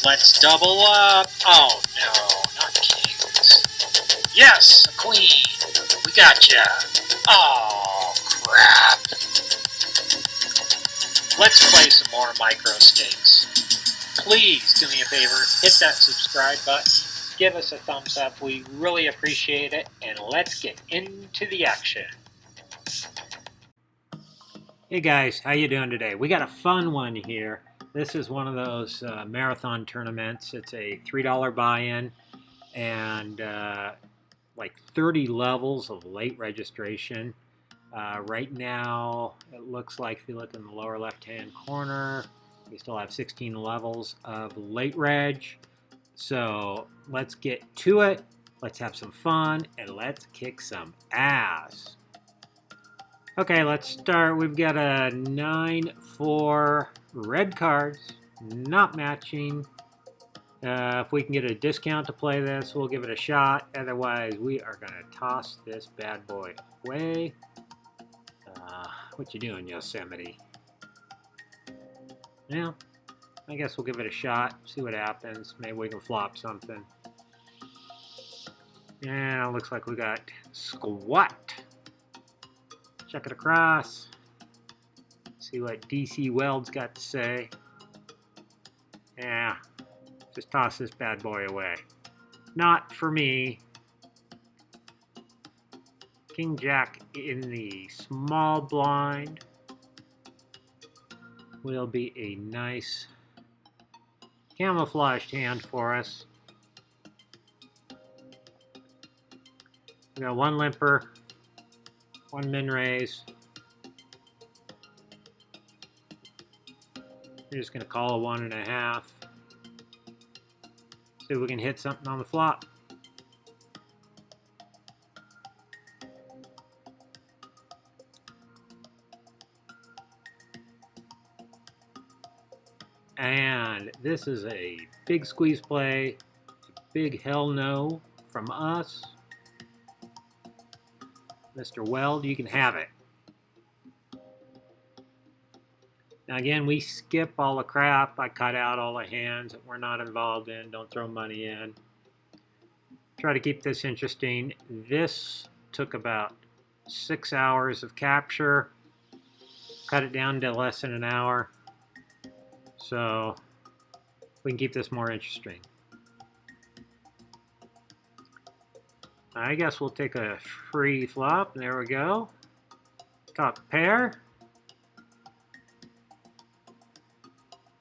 Let's double up. Oh no, not kings. Yes, a queen. We gotcha. Oh crap. Let's play some more micro stakes. Please do me a favor, hit that subscribe button, give us a thumbs up, we really appreciate it, and let's get into the action. Hey guys, how you doing today? We got a fun one here. This is one of those marathon tournaments. It's a $3 buy-in and like 30 levels of late registration. Right now, it looks like if you look in the lower left-hand corner, we still have 16 levels of late reg. So let's get to it. Let's have some fun and let's kick some ass. Okay, let's start. We've got a 9-4 red cards, not matching. If we can get a discount to play this, we'll give it a shot. Otherwise, we are going to toss this bad boy away. What you doing, Yosemite? Yeah, I guess we'll give it a shot, see what happens. Maybe we can flop something. Yeah, looks like we got squat. Check it across. See what DC Weld's got to say. Yeah, just toss this bad boy away. Not for me. King Jack in the small blind will be a nice camouflaged hand for us. We got one limper, one min raise. We're just going to call a 1.5. See if we can hit something on the flop. And this is a big squeeze play, big hell no from us. Mr. Weld, you can have it. Now again, we skip all the crap. I cut out all the hands that we're not involved in. Don't throw money in. Try to keep this interesting. This took about 6 hours of capture. Cut it down to less than an hour. So we can keep this more interesting. I guess we'll take a free flop. There we go. Top pair.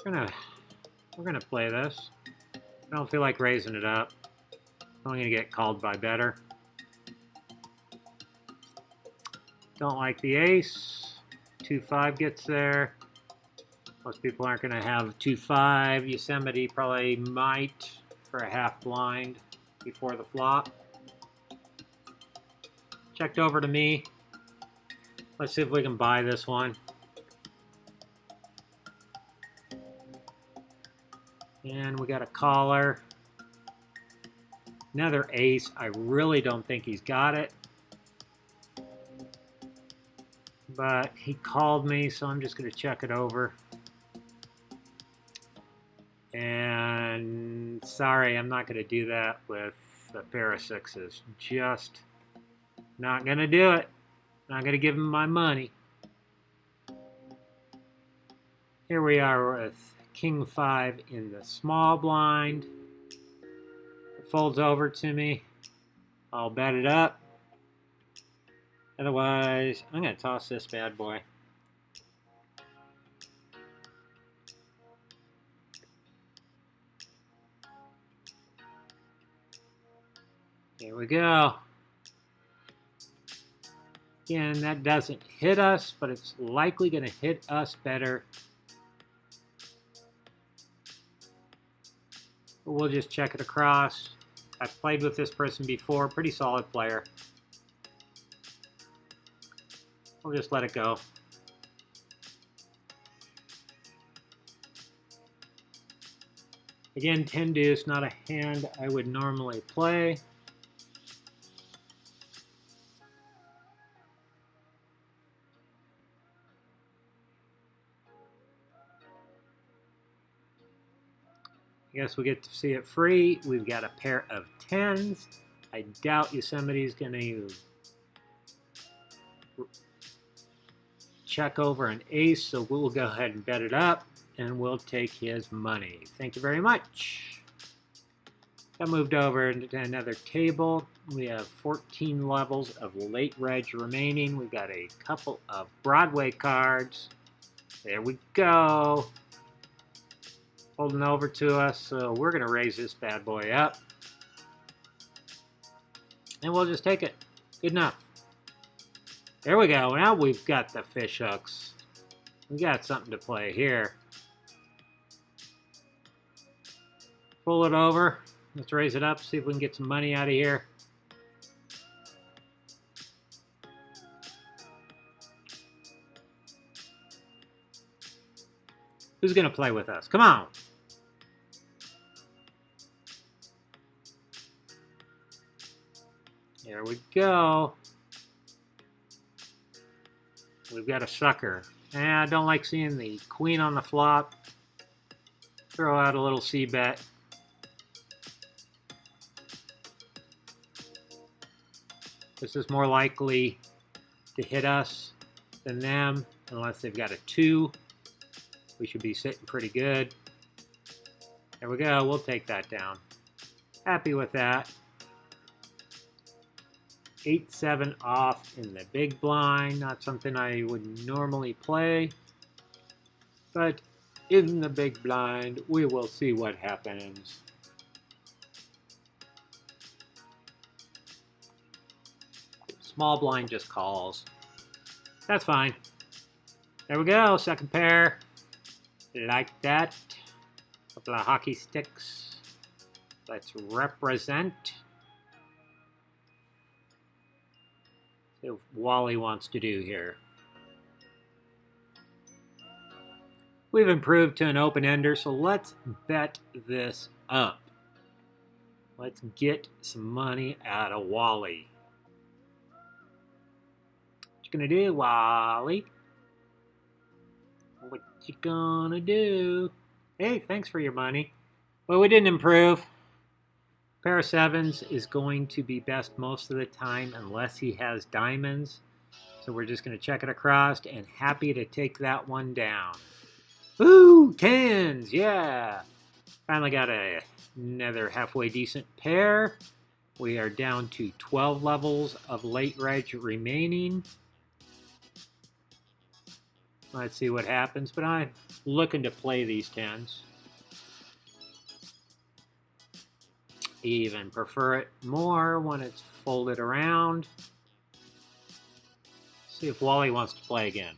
We're gonna play this. I don't feel like raising it up. I'm gonna get called by better. Don't like the ace. 2-5 gets there. Most people aren't gonna have 2-5. Yosemite probably might for a half blind before the flop. Checked over to me. Let's see if we can buy this one. And we got a caller. Another ace. I really don't think he's got it. But he called me, so I'm just going to check it over. And sorry, I'm not going to do that with a pair of sixes. Just not going to do it. Not going to give him my money. Here we are with King 5 in the small blind. It folds over to me. I'll bet it up. Otherwise, I'm going to toss this bad boy. Here we go. Again, that doesn't hit us, but it's likely going to hit us better. But we'll just check it across. I've played with this person before. Pretty solid player. We'll just let it go. Again, 10 deuce, not a hand I would normally play. I guess we get to see it free. We've got a pair of 10s. I doubt Yosemite's going to check over an ace, so we'll go ahead and bet it up, and we'll take his money. Thank you very much. That moved over to another table. We have 14 levels of late reg remaining. We've got a couple of Broadway cards. There we go. Holding over to us, so we're going to raise this bad boy up. And we'll just take it. Good enough. There we go. Now we've got the fish hooks. We got something to play here. Pull it over. Let's raise it up, see if we can get some money out of here. Who's going to play with us? Come on. There we go. We've got a sucker. I don't like seeing the queen on the flop. Throw out a little c-bet. This is more likely to hit us than them, unless they've got a 2. We should be sitting pretty good. There we go. We'll take that down. Happy with that. 8-7 off in the big blind. Not something I would normally play. But in the big blind, we will see what happens. Small blind just calls. That's fine. There we go. Second pair. Like that. Couple of hockey sticks. Let's represent. See what Wally wants to do here. We've improved to an open-ender, so let's bet this up. Let's get some money out of Wally. What you gonna do, Wally? What you gonna do? Hey, thanks for your money. Well, we didn't improve. Pair of 7s is going to be best most of the time unless he has diamonds. So we're just going to check it across and happy to take that one down. Ooh, 10s, yeah. Finally got another halfway decent pair. We are down to 12 levels of late reg remaining. Let's see what happens, but I'm looking to play these 10s. Even prefer it more when it's folded around. See if Wally wants to play again.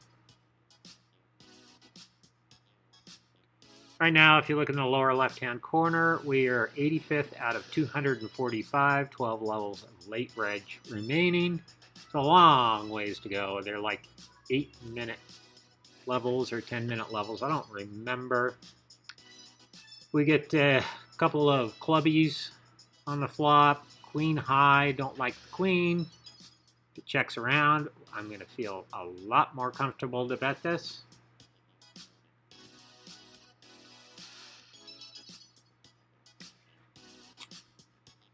Right now, if you look in the lower left-hand corner, we are 85th out of 245, 12 levels of late reg remaining. It's a long ways to go. They're like 8-minute levels or 10-minute levels. I don't remember. We get a couple of clubbies on the flop. Queen high, don't like the queen. If it checks around, I'm going to feel a lot more comfortable to bet this.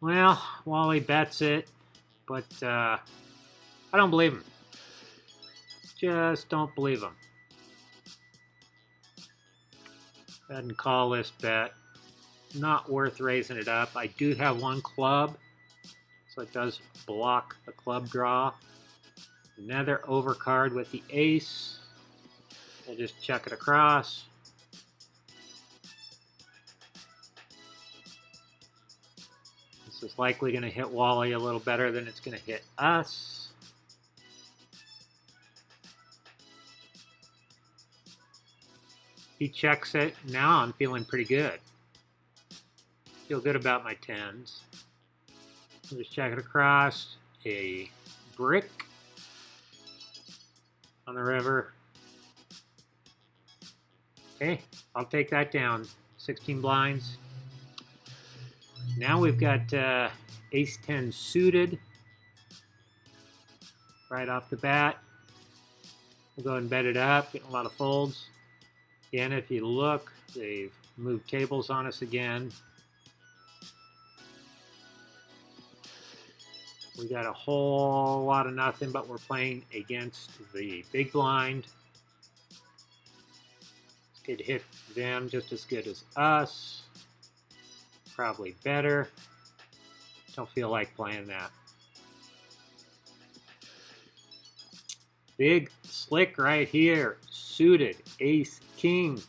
Well, Wally bets it, but I don't believe him. Just don't believe him. Go ahead and call this bet. Not worth raising it up. I do have one club, so it does block the club draw. Another overcard with the ace. We'll just check it across. This is likely going to hit Wally a little better than it's going to hit us. He checks it. Now I'm feeling pretty good. Feel good about my 10s. I'll just check it across. A brick on the river. Okay, I'll take that down. 16 blinds. Now we've got ace-10 suited right off the bat. We'll go and bet it up. Getting a lot of folds. Again, if you look, they've move tables on us again. We got a whole lot of nothing, but we're playing against the big blind. Could hit them just as good as us. Probably better. Don't feel like playing that. Big slick right here. Suited. Ace, king.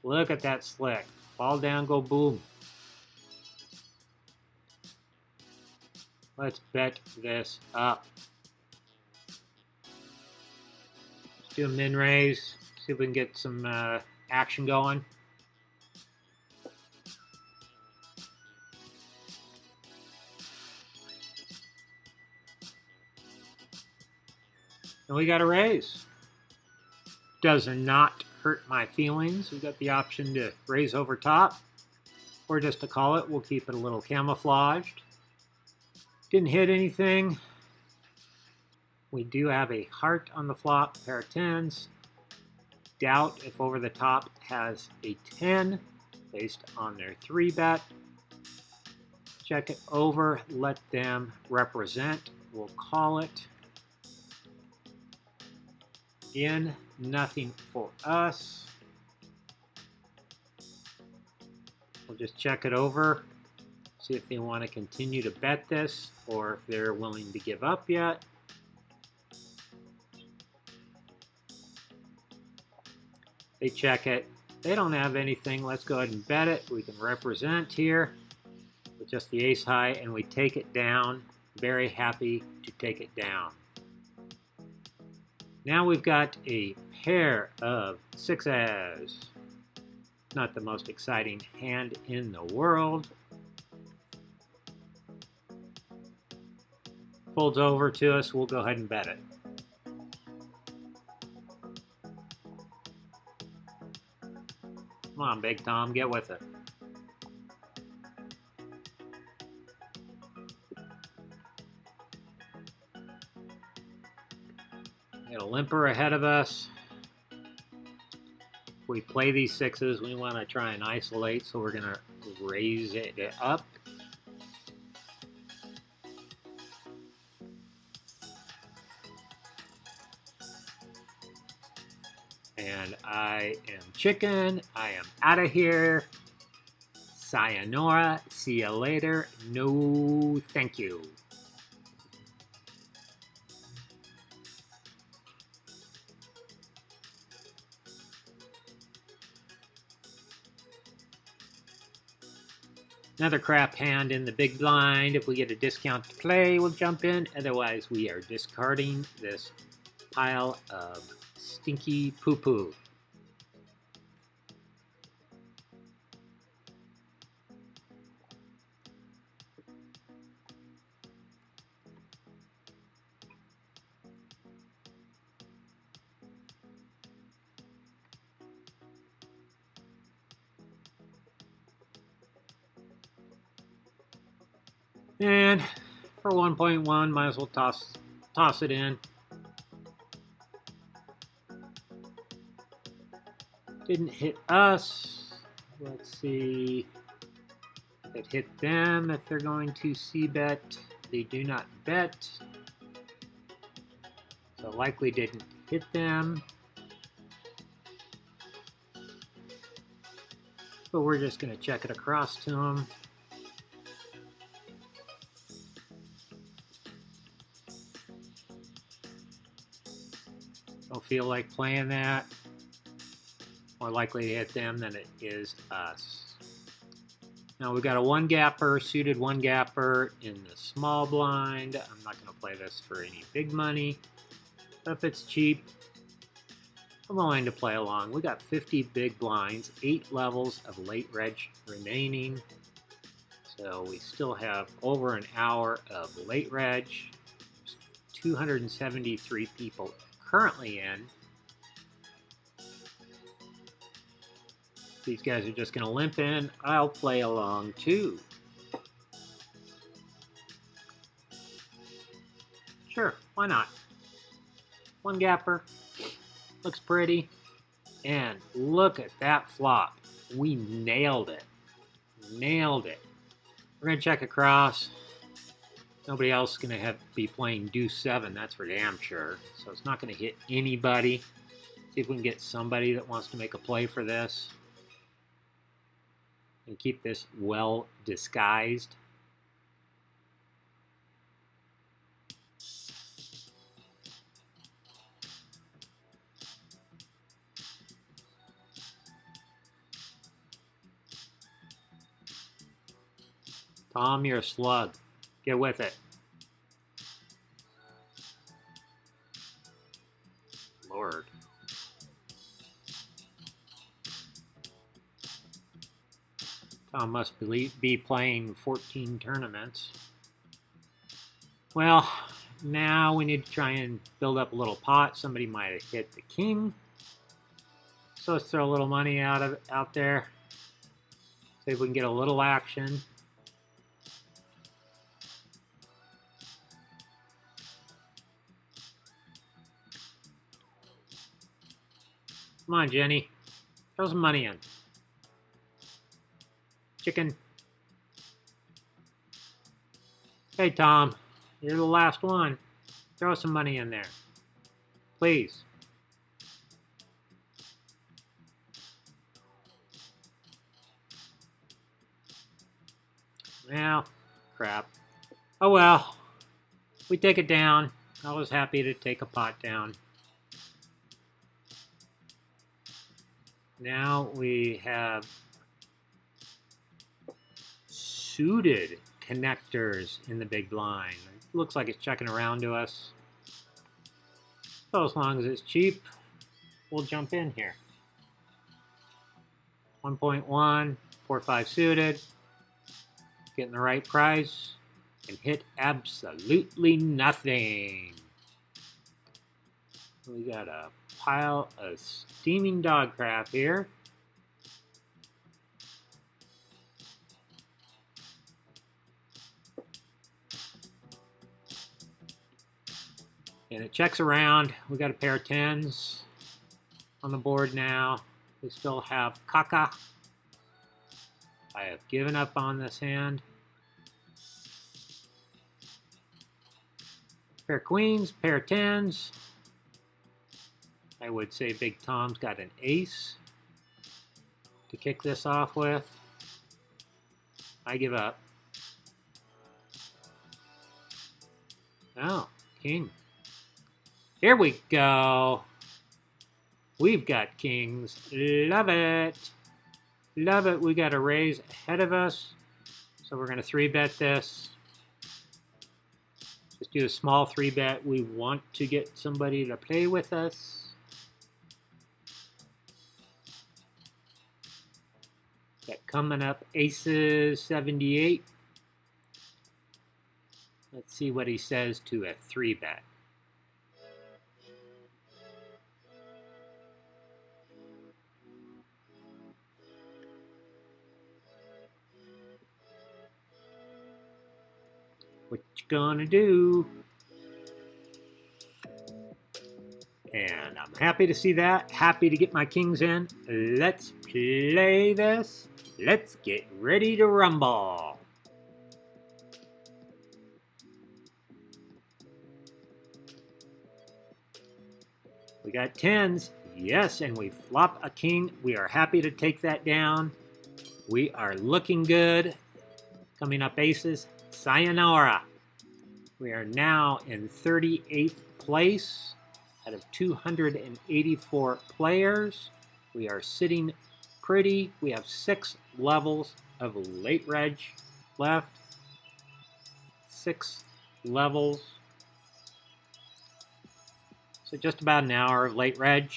Look at that slick. Fall down, go boom. Let's bet this up. Let's do a min raise. See if we can get some action going. And we got a raise. Does not hurt my feelings. We've got the option to raise over top, or just to call it. We'll keep it a little camouflaged. Didn't hit anything. We do have a heart on the flop, pair of tens. Doubt if over the top has a 10 based on their 3-bet. Check it over, let them represent. We'll call it. In, nothing for us. We'll just check it over, see if they want to continue to bet this or if they're willing to give up yet. They check it. They don't have anything. Let's go ahead and bet it. We can represent here with just the ace high, and we take it down. Very happy to take it down. Now we've got a pair of sixes. Not the most exciting hand in the world. Folds over to us. We'll go ahead and bet it. Come on, Big Tom, get with it. Got a limper ahead of us. If we play these sixes, we want to try and isolate, so we're going to raise it up. And I am chicken. I am out of here. Sayonara. See you later. No, thank you. Another crap hand in the big blind. If we get a discount to play, we'll jump in. Otherwise, we are discarding this pile of stinky poo-poo. And for 1.1, might as well toss it in. Didn't hit us. Let's see if it hit them. If they're going to c-bet, they do not bet. So likely didn't hit them. But we're just going to check it across to them. Don't feel like playing that. More likely to hit them than it is us. Now we've got a one-gapper, suited one-gapper in the small blind. I'm not going to play this for any big money. But if it's cheap, I'm willing to play along. We got 50 big blinds, 8 levels of late reg remaining. So we still have over an hour of late reg. 273 people currently in. These guys are just going to limp in. I'll play along too. Sure, why not? One gapper. Looks pretty. And look at that flop. We nailed it. Nailed it. We're going to check across. Nobody else is going to be playing deuce 7, that's for damn sure. So it's not going to hit anybody. See if we can get somebody that wants to make a play for this. And keep this well disguised. Tom, you're a slug. Get with it. Lord. Tom must be playing 14 tournaments. Well, now we need to try and build up a little pot. Somebody might have hit the king. So let's throw a little money out there. See if we can get a little action. Come on, Jenny. Throw some money in. Chicken. Hey, Tom. You're the last one. Throw some money in there. Please. Well, crap. Oh well. We take it down. I was happy to take a pot down. Now we have suited connectors in the big blind. It looks like it's checking around to us. So as long as it's cheap, we'll jump in here. 1.1, 4-5 suited. Getting the right price and hit absolutely nothing. We got a pile of steaming dog crap here. And it checks around. We got a pair of 10s on the board now. We still have Kaka. I have given up on this hand. Pair of queens, pair of 10s. I would say Big Tom's got an ace to kick this off with. I give up. Oh, king. Here we go. We've got kings. Love it. Love it. We got a raise ahead of us. So we're going to 3-bet this. Just do a small 3-bet. We want to get somebody to play with us. Got coming up aces 78. Let's see what he says to a 3-bet. What you gonna do? And I'm happy to see that. Happy to get my kings in. Let's play this. Let's get ready to rumble. We got 10s. Yes, and we flop a king. We are happy to take that down. We are looking good. Coming up aces. Sayonara. We are now in 38th place out of 284 players. We are sitting pretty. We have 6 levels of late reg left. 6 levels. So just about an hour of late reg.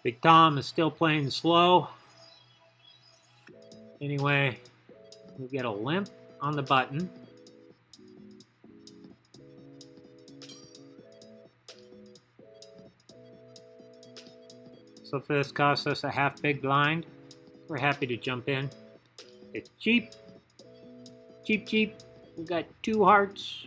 Big Tom is still playing slow. Anyway, we get a limp on the button. So if this costs us a half big blind, we're happy to jump in. It's cheap. Cheap, cheap. We got 2 hearts.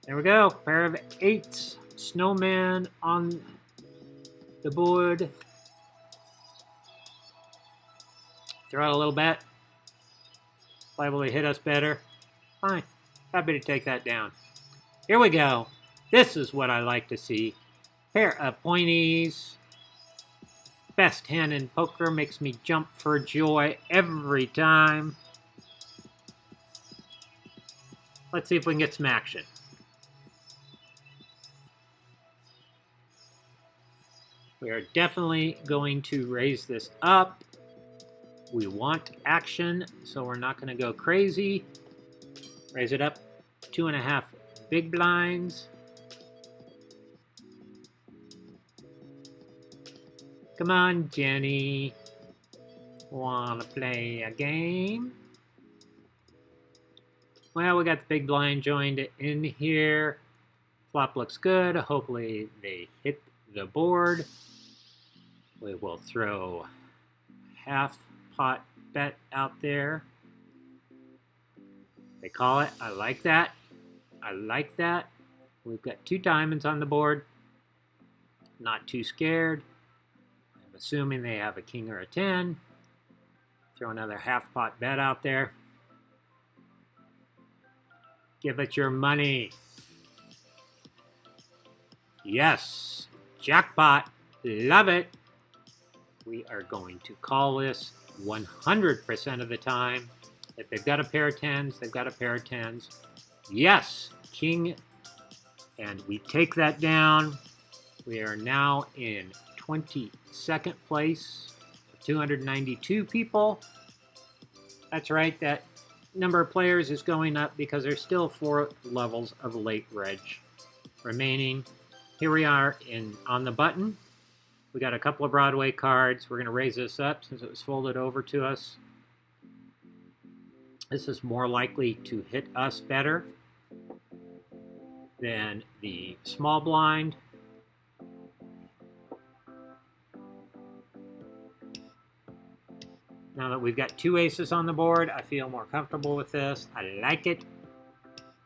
There we go. Pair of 8s. Snowman on the board. Throw out a little bet. Liable to hit us better. Fine. Happy to take that down. Here we go. This is what I like to see. Pair of pointies. Best hand in poker, makes me jump for joy every time. Let's see if we can get some action. We are definitely going to raise this up. We want action, so we're not going to go crazy. Raise it up 2.5 big blinds. Come on, Jenny. Wanna play a game? Well, we got the big blind joined in here. Flop looks good. Hopefully they hit the board. We will throw half pot bet out there. They call it. I like that. I like that. We've got 2 diamonds on the board. Not too scared. I'm assuming they have a king or a 10. Throw another half pot bet out there. Give it your money. Yes. Jackpot. Love it. We are going to call this 100% of the time. If they've got a pair of 10s, they've got a pair of 10s. Yes. King. And we take that down. We are now in 22nd place. 292 people. That's right. That number of players is going up because there's still 4 levels of late reg remaining. Here we are on the button. We got a couple of Broadway cards. We're going to raise this up since it was folded over to us. This is more likely to hit us better than the small blind. Now that we've got 2 aces on the board, I feel more comfortable with this. I like it.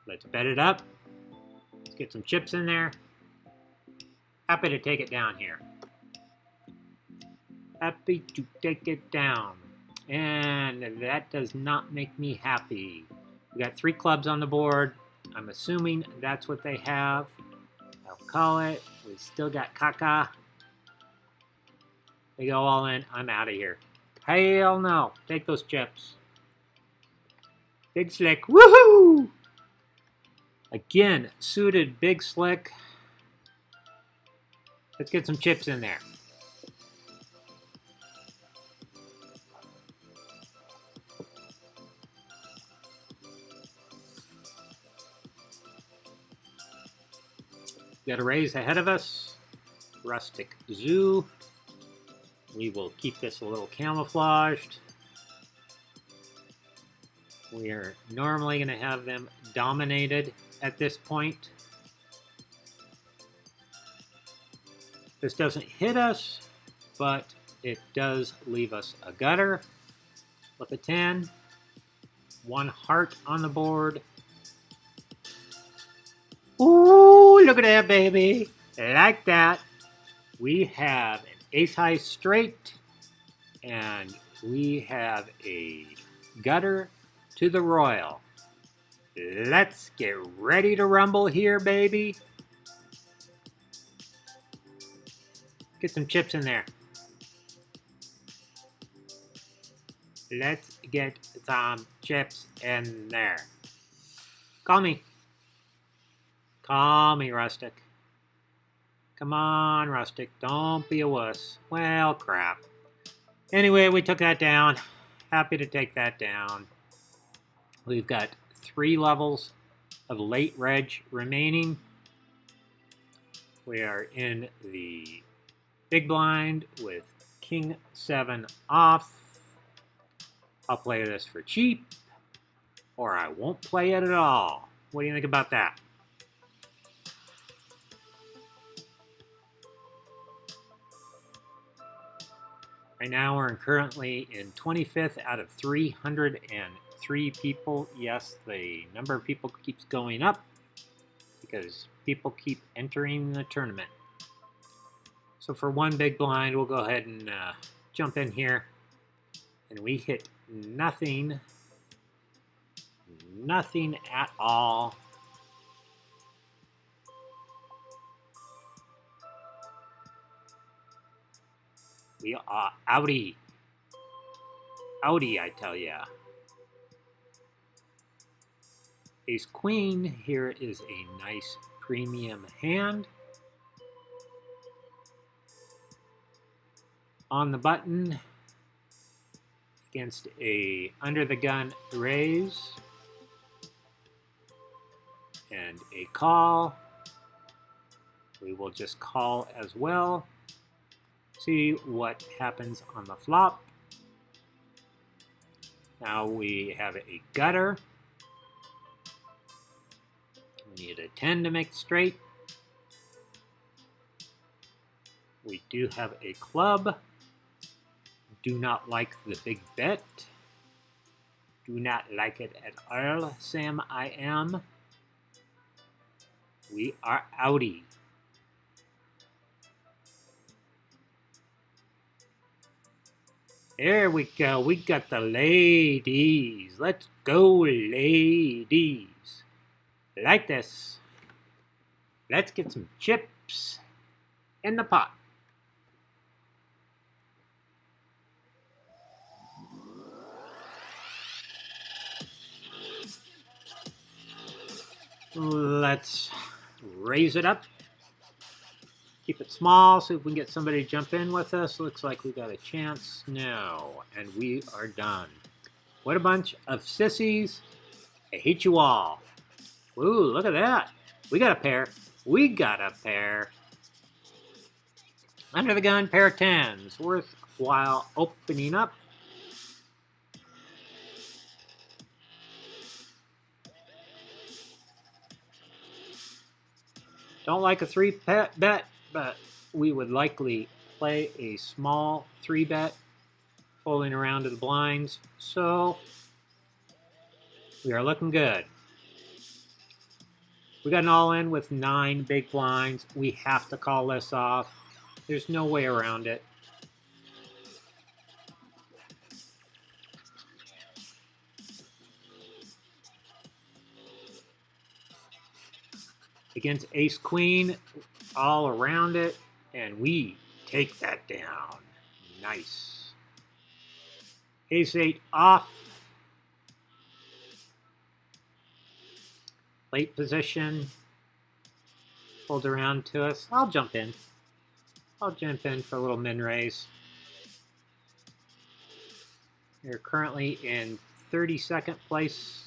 Let's bet it up. Let's get some chips in there. Happy to take it down here. Happy to take it down. And that does not make me happy. We got 3 clubs on the board. I'm assuming that's what they have. I'll call it. We still got caca. They go all in. I'm out of here. Hell no. Take those chips. Big Slick. Woohoo! Again, suited Big Slick. Let's get some chips in there. Got a raise ahead of us. Rustic Zoo. We will keep this a little camouflaged. We are normally going to have them dominated at this point. This doesn't hit us, but it does leave us a gutter with a 10. 1 heart on the board. Ooh, look at that, baby. Like that. We have an ace-high straight, and we have a gutter to the royal. Let's get ready to rumble here, baby. Get some chips in there. Let's get some chips in there. Call me. Call me, Rustic. Come on, Rustic. Don't be a wuss. Well, crap. Anyway, we took that down. Happy to take that down. We've got 3 levels of late reg remaining. We are in the big blind with King 7 off. I'll play this for cheap, or I won't play it at all. What do you think about that? Right now we're currently in 25th out of 303 people. Yes, the number of people keeps going up because people keep entering the tournament. So for one big blind, we'll go ahead and jump in here. And we hit nothing. Nothing at all. We are outie. Outie, I tell ya. Ace Queen, here is a nice premium hand. On the button, against a under the gun raise, and a call. We will just call as well. See what happens on the flop. Now we have a gutter. We need a 10 to make straight. We do have a club. Do not like the big bet. Do not like it at all, Sam I am. We are outie. There we go. We got the ladies. Let's go, ladies. Like this. Let's get some chips in the pot. Let's raise it up. Keep it small, see if we can get somebody to jump in with us. Looks like we got a chance. No, and we are done. What a bunch of sissies. I hate you all. Ooh, look at that. We got a pair. We got a pair. Under the gun, pair of tens. Worthwhile opening up. Don't like a 3-bet, but we would likely play a small 3-bet, folding around to the blinds. So we are looking good. We got an all-in with 9 big blinds. We have to call this off. There's no way around it. Against Ace Queen, all around it, and we take that down. Nice. Ace 8 off. Late position. Fold around to us. I'll jump in. I'll jump in for a little min raise. We're currently in 32nd place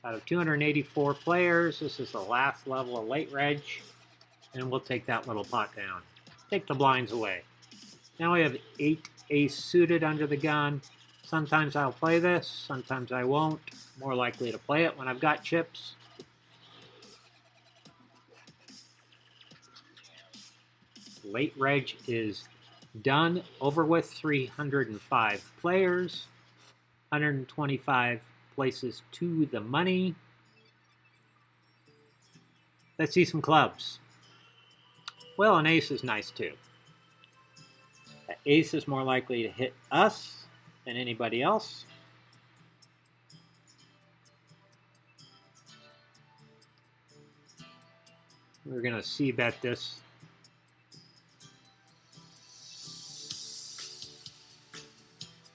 out of 284 players. This is the last level of late reg, and we'll take that little pot down. Take the blinds away. Now we have 8 ace suited under the gun. Sometimes I'll play this, sometimes I won't. More likely to play it when I've got chips. Late reg is done, over with. 305 players, 125 places to the money. Let's see some clubs. Well, an ace is nice too. An ace is more likely to hit us than anybody else. We're going to c-bet this.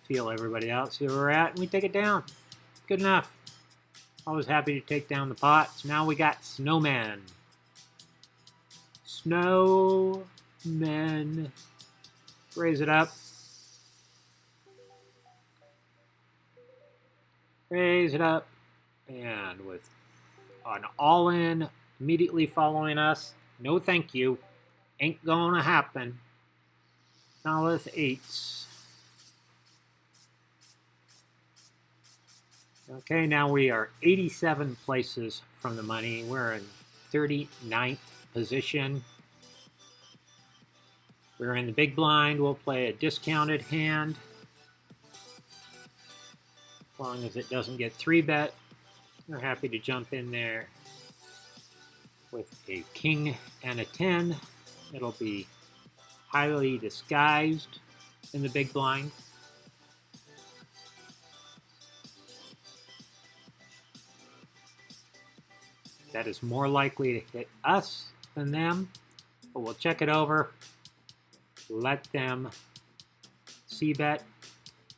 Feel everybody out, see where we're at, and we take it down. Good enough. Always happy to take down the pots. Now we got snowmen. Snowmen. Raise it up. Raise it up. And with an all-in immediately following us, no thank you. Ain't gonna happen. Now with eights. Okay, now we are 87 places from the money. We're in 39th position. We're in the big blind. We'll play a discounted hand. As long as it doesn't get 3-bet, we're happy to jump in there. with a king and a 10. It'll be highly disguised in the big blind. That is more likely to hit us than them, but we'll check it over, let them c-bet,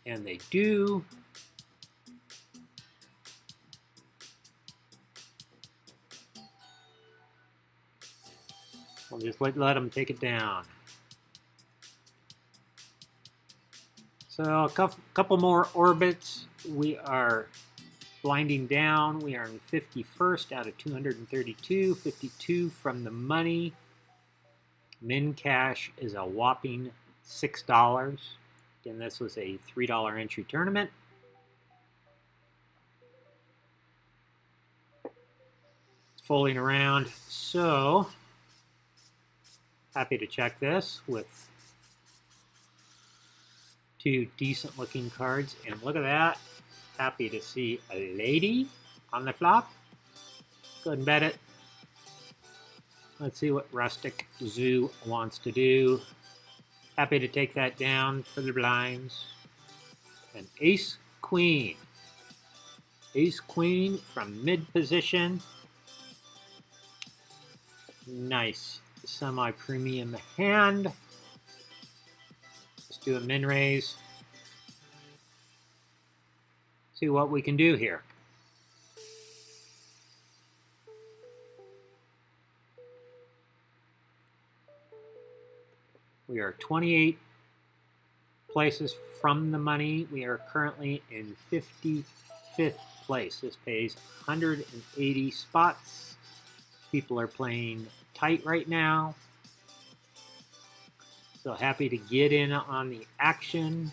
and they do. We'll just let them take it down. So a couple more orbits. We are blinding down. We are in 51st out of 232, 52 from the money. Min cash is a whopping $6. Again, this was a $3 entry tournament. It's folding around, so happy to check this with two decent looking cards. And look at that. Happy to see a lady on the flop. Go ahead and bet it. Let's see what Rustic Zoo wants to do. Happy to take that down for the blinds. An ace queen. Ace queen from mid position. Nice semi-premium hand. Let's do a min raise. See what we can do here. We are 28 places from the money. We are currently in 55th place. This pays 180 spots. People are playing tight right now. So happy to get in on the action.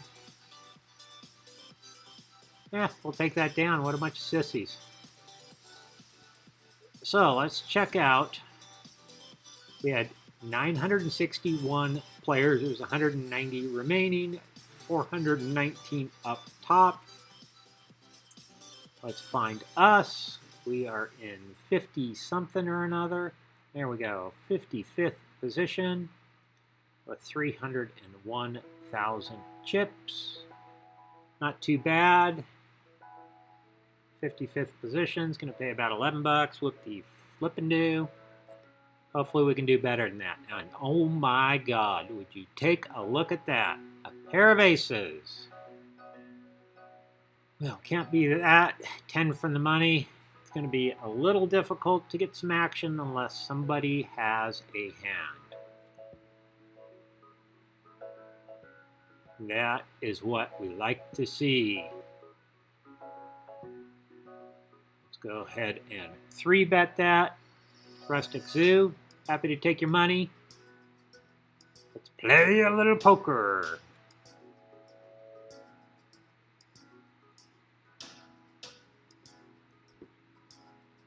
Yeah, we'll take that down. What a bunch of sissies. So let's check out. We had 961 players. There's 190 remaining. 419 up top. Let's find us. We are in 50 something or another. There we go. 55th position with 301,000 chips. Not too bad. 55th position is going to pay about 11 bucks. Whoop the flippin' do. Hopefully we can do better than that. And oh my God, would you take a look at that? A pair of aces. Well, can't beat that. 10 from the money. It's going to be a little difficult to get some action unless somebody has a hand. That is what we like to see. Let's go ahead and 3-bet that. Rustic Zoo, happy to take your money. Let's play a little poker.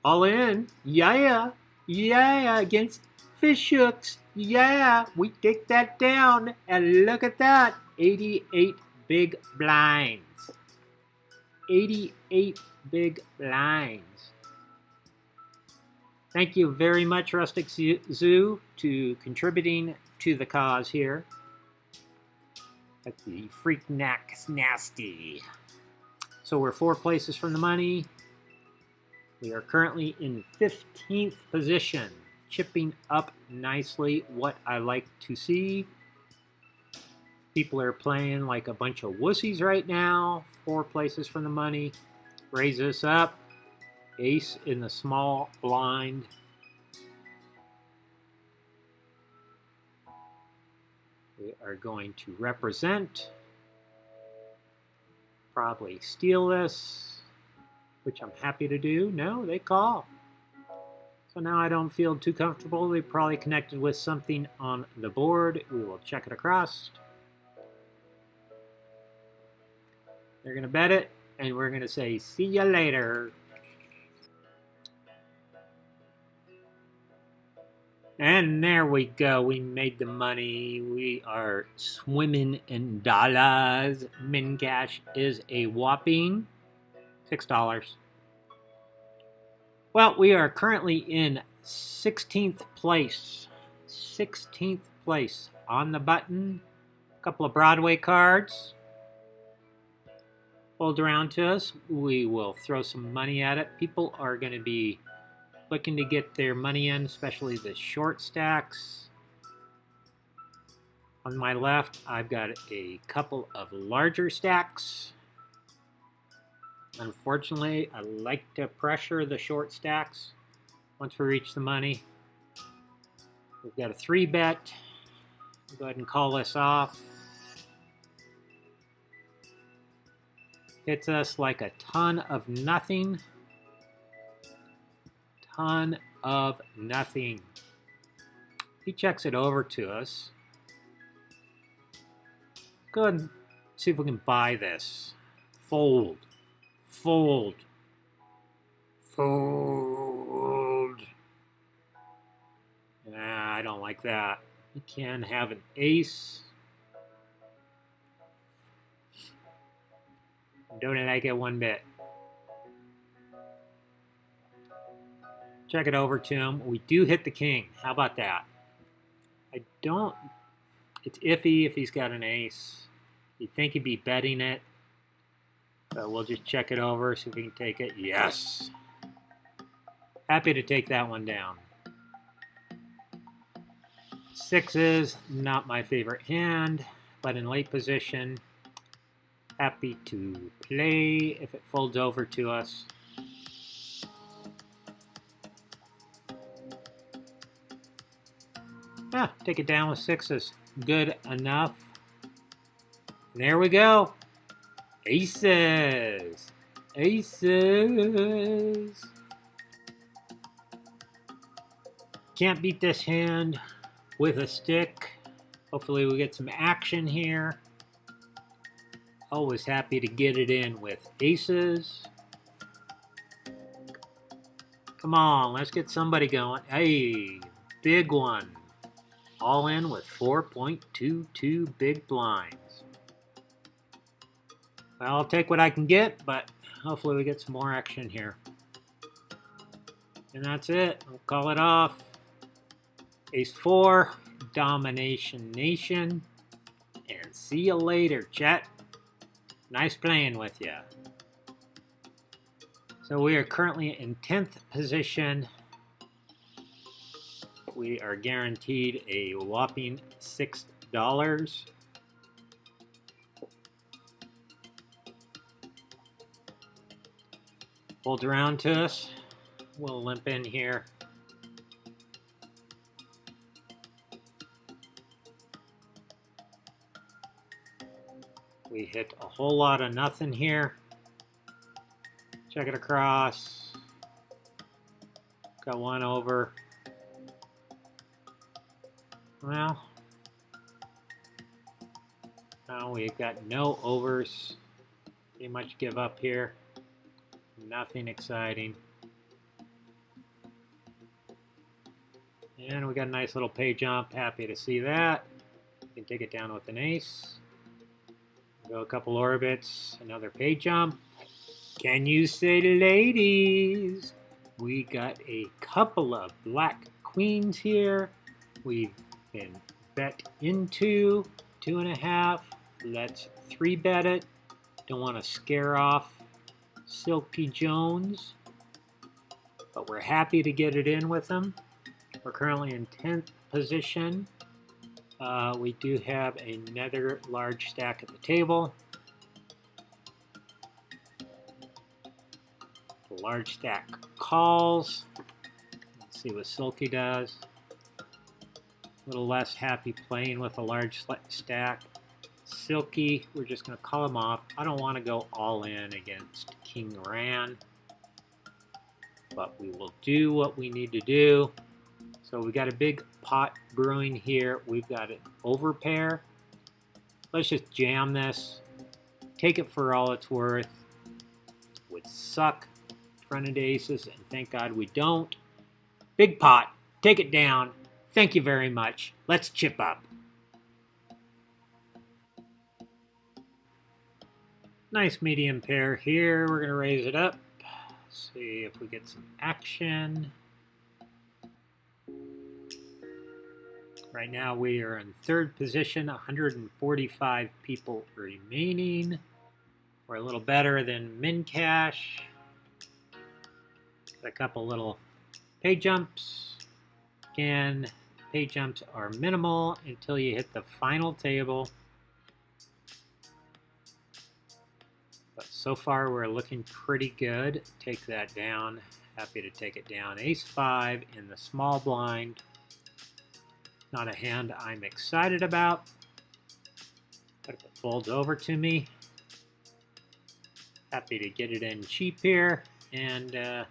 All in, yeah, against fish hooks, yeah, we take that down, and look at that, 88 big blinds, 88 big blinds. Thank you very much, Rustic Zoo, to contributing to the cause here. At the Freak Neck's Nasty. So we're 4 places from the money. We are currently in 15th position, chipping up nicely, what I like to see. People are playing like a bunch of wussies right now. 4 places from the money. Raise this up. Ace in the small blind. We are going to represent. Probably steal this, which I'm happy to do. No, they call. So now I don't feel too comfortable. They probably connected with something on the board. We will check it across. They're going to bet it, and we're going to say, see ya later. And there we go. We made the money. We are swimming in dollars. Min cash is a whopping $6. Well, we are currently in 16th place. 16th place on the button. A couple of Broadway cards. Fold around to us. We will throw some money at it. People are going to be looking to get their money in, especially the short stacks. On my left, I've got a couple of larger stacks. Unfortunately, I like to pressure the short stacks once we reach the money. We've got a 3-bet. Go ahead and call this off. Hits us like a ton of nothing. Ton of nothing. He checks it over to us. Go ahead and see if we can buy this. Fold. Fold. Fold. Nah, I don't like that. You can have an ace. Don't like it one bit. Check it over to him. We do hit the king. How about that? It's iffy if he's got an ace. You'd think he'd be betting it. But we'll just check it over, see if we can take it. Yes. Happy to take that one down. Sixes, not my favorite hand, but in late position. Happy to play if it folds over to us. Yeah, take it down with sixes. Good enough. And there we go. Aces. Aces. Can't beat this hand with a stick. Hopefully we get some action here. Always happy to get it in with aces. Come on, let's get somebody going. Hey, big one. All in with 4.22 big blinds. Well, I'll take what I can get, but hopefully we get some more action here. And that's it. I'll call it off. Ace 4, Domination Nation. And see you later, chat. Nice playing with you. So we are currently in 10th position. We are guaranteed a whopping $6. Folds around to us. We'll limp in here. We hit a whole lot of nothing here. Check it across. Got one over. Well, now we've got no overs. Pretty much give up here. Nothing exciting. And we got a nice little pay jump. Happy to see that. You can take it down with an ace. Go a couple orbits. Another pay jump. Can you say ladies? We got a couple of black queens here. We've been bet into 2.5. Let's 3-bet it. Don't want to scare off Silky Jones, but we're happy to get it in with them. We're currently in 10th position. We do have another large stack at the table. The large stack calls. Let's see what Silky does. A little less happy playing with a large stack. Silky, we're just going to call him off. I don't want to go all in against King Ran, but we will do what we need to do. So we got a big pot brewing here. We've got an overpair. Let's just jam this. Take it for all it's worth. Would suck front of aces, and thank God we don't. Big pot. Take it down. Thank you very much. Let's chip up. Nice medium pair here. We're going to raise it up. See if we get some action. Right now we are in third position, 145 people remaining. We're a little better than Mincash. Got a couple little pay jumps. Again, pay jumps are minimal until you hit the final table. But so far we're looking pretty good. Take that down. Happy to take it down. Ace-5 in the small blind. Not a hand I'm excited about. But if it folds over to me, happy to get it in cheap here and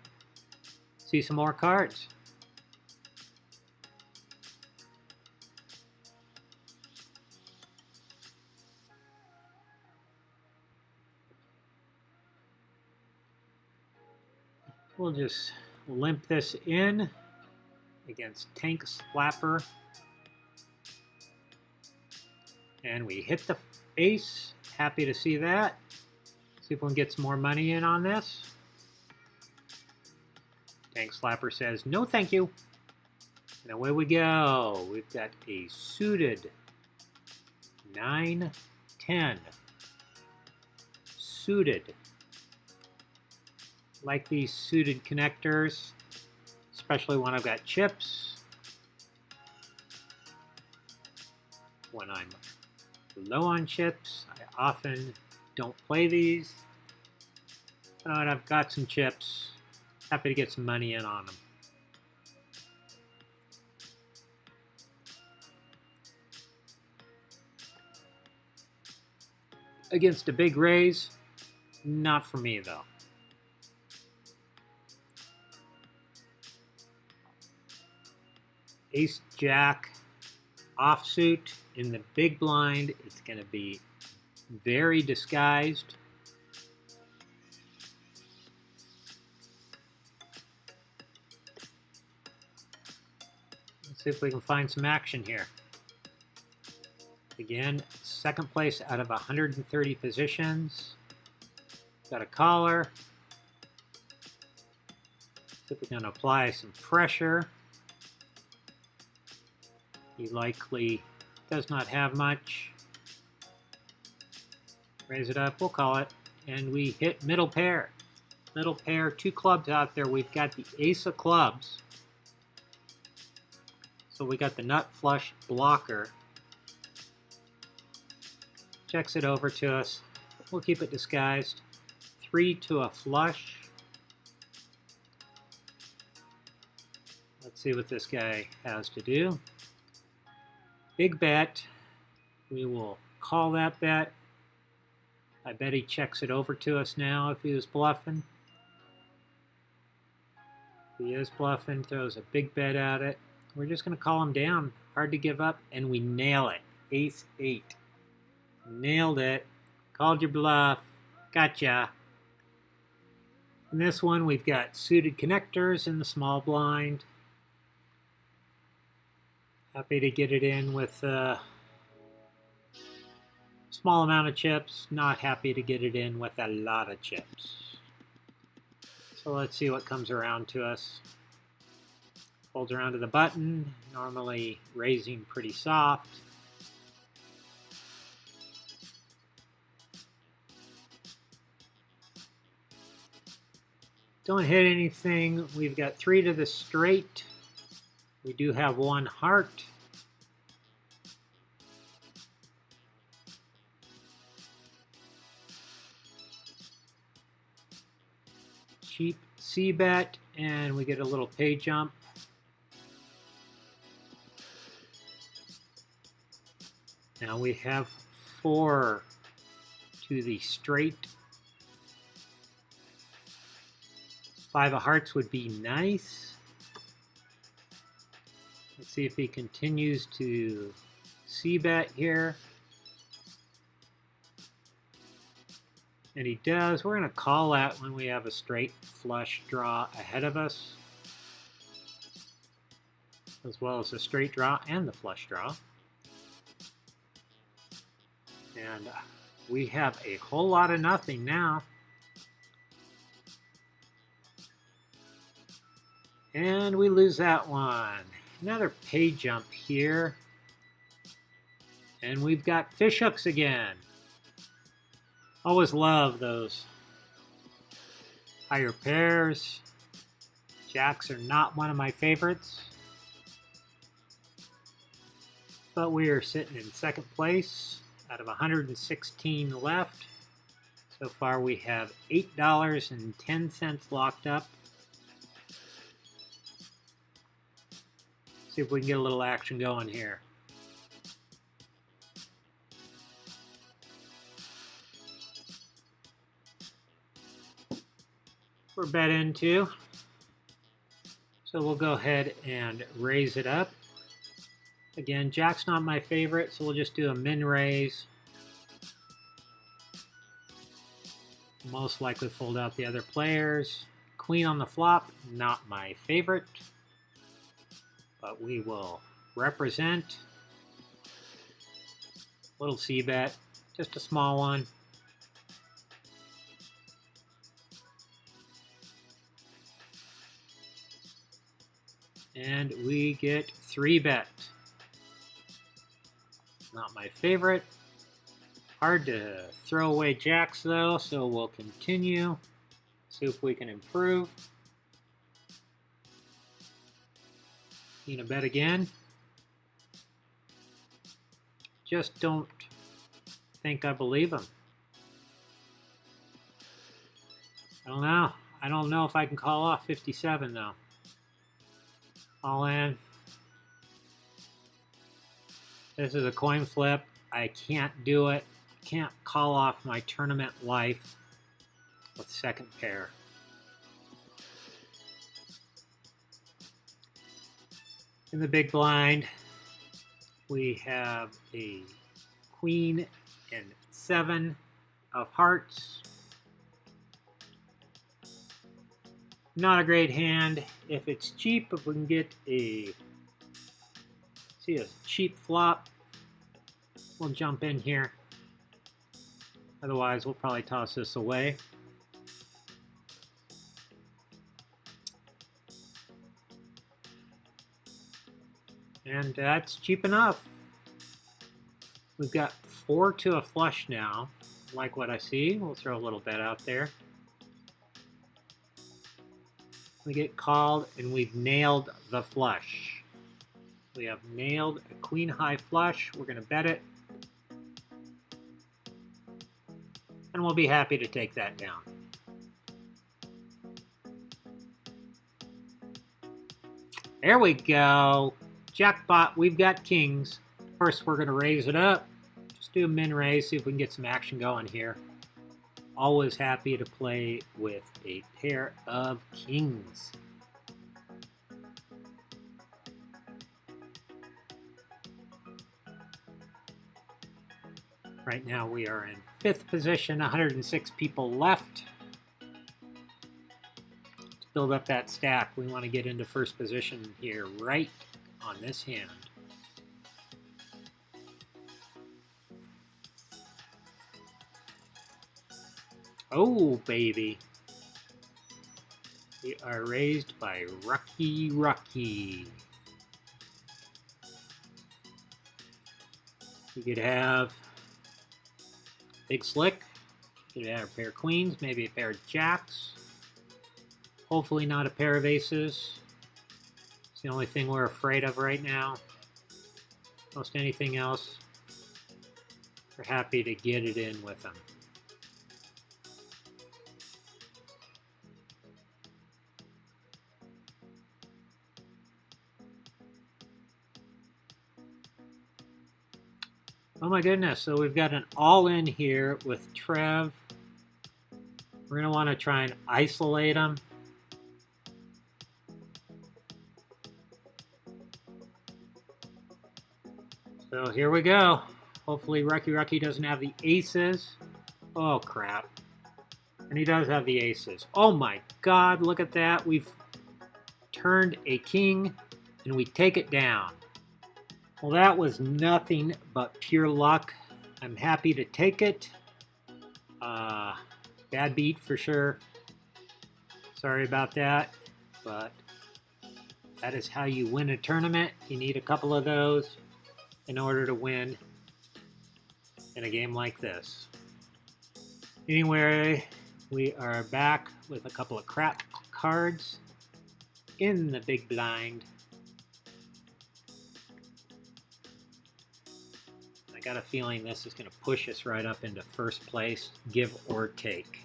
see some more cards. We'll just limp this in against Tank Slapper. And we hit the ace. Happy to see that. See if we can get some more money in on this. Tank Slapper says, no thank you. And away we go. We've got a suited 9-10. Suited. Like these suited connectors, especially when I've got chips. When I'm low on chips, I often don't play these. But when I've got some chips, happy to get some money in on them. Against a big raise, not for me though. Ace Jack offsuit in the big blind. It's going to be very disguised. Let's see if we can find some action here. Again, second place out of 130 positions. Got a caller. See if we can apply some pressure. He likely does not have much. Raise it up, we'll call it. And we hit middle pair. Middle pair, 2 clubs out there. We've got the ace of clubs. So we got the nut flush blocker. Checks it over to us. We'll keep it disguised. 3 to a flush. Let's see what this guy has to do. Big bet. We will call that bet. I bet he checks it over to us now if he was bluffing. If he is bluffing, throws a big bet at it. We're just going to call him down. Hard to give up, and we nail it. Ace-8. Nailed it. Called your bluff. Gotcha. In this one, we've got suited connectors in the small blind. Happy to get it in with a small amount of chips. Not happy to get it in with a lot of chips. So let's see what comes around to us. Folds around to the button. Normally raising pretty soft. Don't hit anything. We've got 3 to the straight. We do have 1 heart. Cheap C-bet, and we get a little pay jump. Now we have 4 to the straight. 5 of hearts would be nice. Let's see if he continues to C-bet here. And he does. We're going to call that when we have a straight flush draw ahead of us, as well as the straight draw and the flush draw. And we have a whole lot of nothing now. And we lose that one. Another pay jump here. And we've got fish hooks again. Always love those higher pairs. Jacks are not one of my favorites. But we are sitting in second place out of 116 left. So far we have $8.10 locked up. See if we can get a little action going here. We're bet into. So we'll go ahead and raise it up. Again, Jack's not my favorite, so we'll just do a min raise. Most likely fold out the other players. Queen on the flop, not my favorite. But we will represent. Little c-bet, just a small one. And we get 3-bet. Not my favorite. Hard to throw away jacks though, so we'll continue. See if we can improve. A bet again. Just don't think I believe him. I don't know. I don't know if I can call off 57 though. All in. This is a coin flip. I can't do it. Can't call off my tournament life with second pair. In the big blind, we have a queen and 7 of hearts. Not a great hand. If it's cheap, if we can get a cheap flop, we'll jump in here. Otherwise, we'll probably toss this away. And that's cheap enough. We've got 4 to a flush now. Like what I see. We'll throw a little bet out there. We get called and we've nailed the flush. We have nailed a queen high flush. We're going to bet it. And we'll be happy to take that down. There we go. Jackpot, we've got kings. Of course, we're going to raise it up. Just do a min raise, see if we can get some action going here. Always happy to play with a pair of kings. Right now we are in 5th position, 106 people left. Let's build up that stack. We want to get into first position here right on this hand. Oh, baby. We are raised by Rucky Rucky. We could have Big Slick. We could have a pair of queens, maybe a pair of jacks. Hopefully not a pair of aces. It's the only thing we're afraid of right now. Most anything else, we're happy to get it in with them. Oh my goodness, so we've got an all-in here with Trev. We're going to want to try and isolate him. So here we go. Hopefully Rucky doesn't have the aces. Oh crap. And he does have the aces. Oh my god, look at that. We've turned a king and we take it down. Well, that was nothing but pure luck. I'm happy to take it. Bad beat for sure. Sorry about that. But that is how you win a tournament. You need a couple of those in order to win. in a game like this. Anyway, we are back with a couple of crap cards in the big blind. I got a feeling this is going to push us right up into first place, give or take.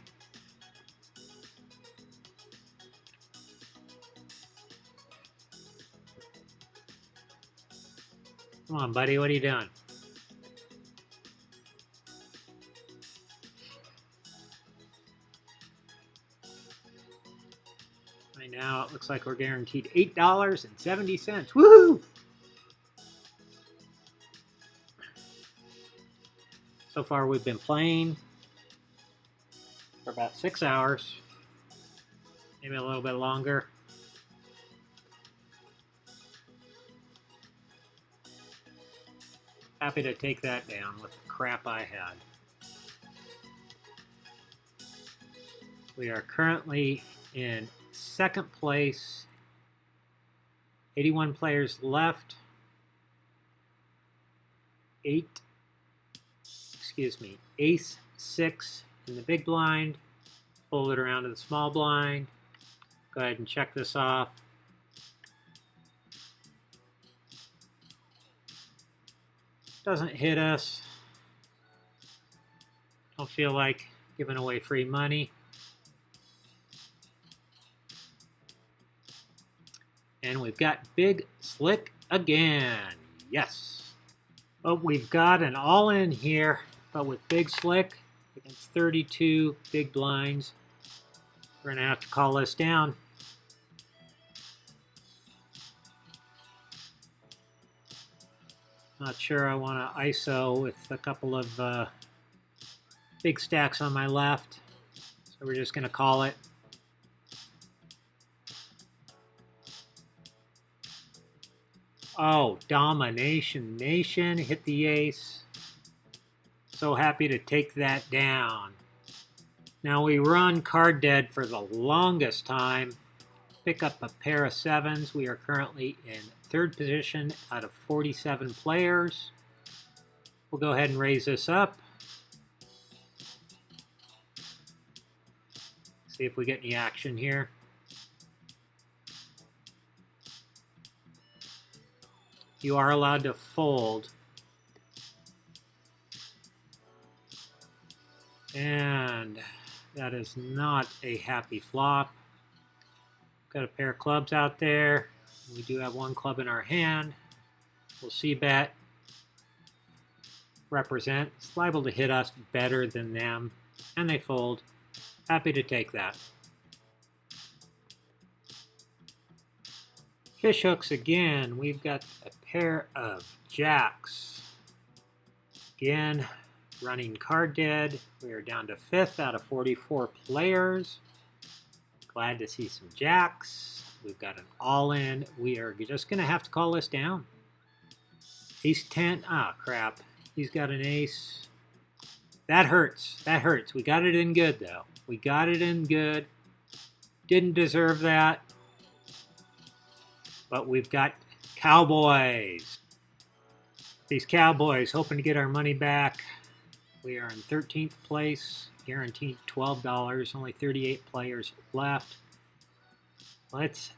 Come on, buddy, what are you doing? Right now, it looks like we're guaranteed $8.70. Woohoo! So far, we've been playing for about 6 hours, maybe a little bit longer. Happy to take that down with the crap I had. We are currently in second place. 81 players left. Ace 6 in the big blind. Fold it around to the small blind. Go ahead and check this off. Doesn't hit us. Don't feel like giving away free money. And we've got Big Slick again. Yes. Oh, we've got an all-in here, but with Big Slick against 32 big blinds, we're going to have to call this down. Not sure I want to ISO with a couple of big stacks on my left, so we're just going to call it. Oh, Domination Nation hit the ace. So happy to take that down. Now we run card dead for the longest time. Pick up a pair of sevens. We are currently in third position out of 47 players. We'll go ahead and raise this up. See if we get any action here. You are allowed to fold. And that is not a happy flop. Got a pair of clubs out there. We do have one club in our hand. We'll see bet. Represent. It's liable to hit us better than them. And they fold. Happy to take that. Fish hooks again. We've got a pair of jacks. Again, running card dead. We are down to 5th out of 44 players. Glad to see some jacks. We've got an all-in. We are just going to have to call this down. Ace 10. Ah, crap. He's got an ace. That hurts. That hurts. We got it in good, though. We got it in good. Didn't deserve that. But we've got Cowboys. These Cowboys hoping to get our money back. We are in 13th place, guaranteed $12, only 38 players left. Let's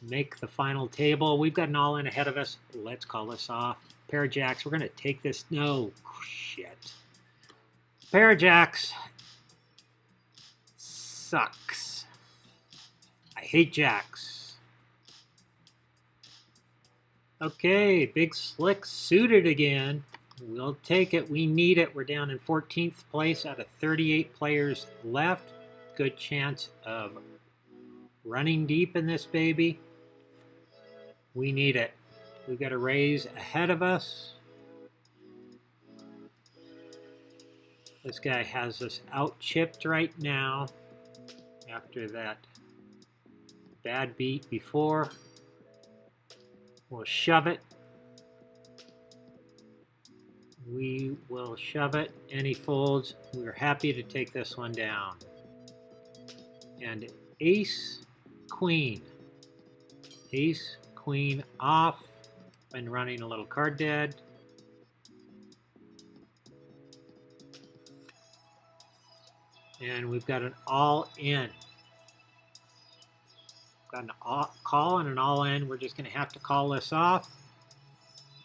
make the final table. We've got an all-in ahead of us. Let's call this off. Pair of jacks. We're going to take this. No, shit. Pair of jacks sucks. I hate jacks. Okay, Big Slick suited again. We'll take it. We need it. We're down in 14th place out of 38 players left. Good chance of running deep in this baby. We need it. We've got a raise ahead of us. This guy has us out chipped right now after that bad beat before. We'll shove it. We will shove it, and he folds. We're happy to take this one down. And ace, queen. Ace, queen off. Been running a little card dead. And we've got an all-in. Got an call and an all-in. We're just going to have to call this off.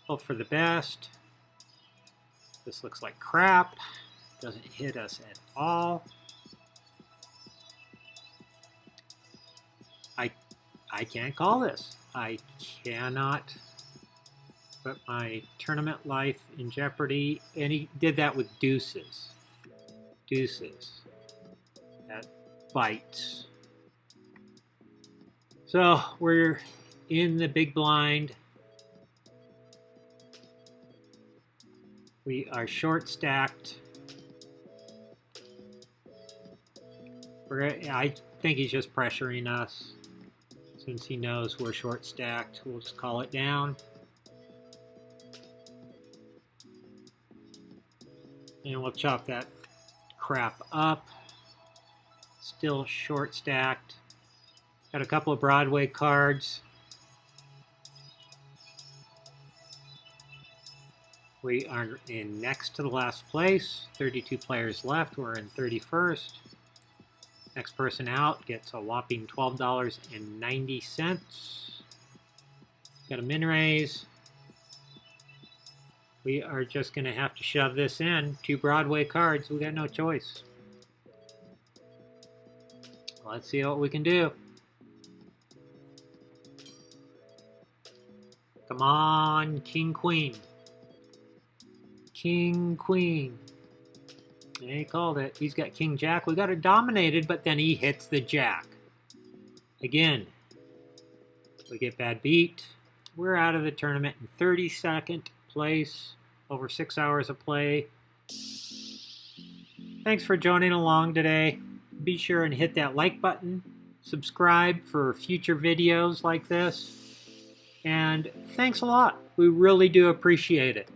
Hope for the best. This looks like crap. Doesn't hit us at all. I can't call this. I cannot put my tournament life in jeopardy. And he did that with deuces. Deuces. That bites. So we're in the big blind. We are short stacked. I think he's just pressuring us. Since he knows we're short stacked, we'll just call it down. And we'll chop that crap up. Still short stacked. Got a couple of Broadway cards. We are in next to the last place. 32 players left. We're in 31st. Next person out gets a whopping $12.90. Got a min raise. We are just going to have to shove this in. 2 Broadway cards. We got no choice. Let's see what we can do. Come on, King, Queen. King, Queen. Yeah, he called it. He's got King, Jack. We got it dominated, but then he hits the Jack. Again, we get bad beat. We're out of the tournament in 32nd place. Over 6 hours of play. Thanks for joining along today. Be sure and hit that like button. Subscribe for future videos like this. And thanks a lot. We really do appreciate it.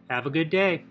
Have a good day.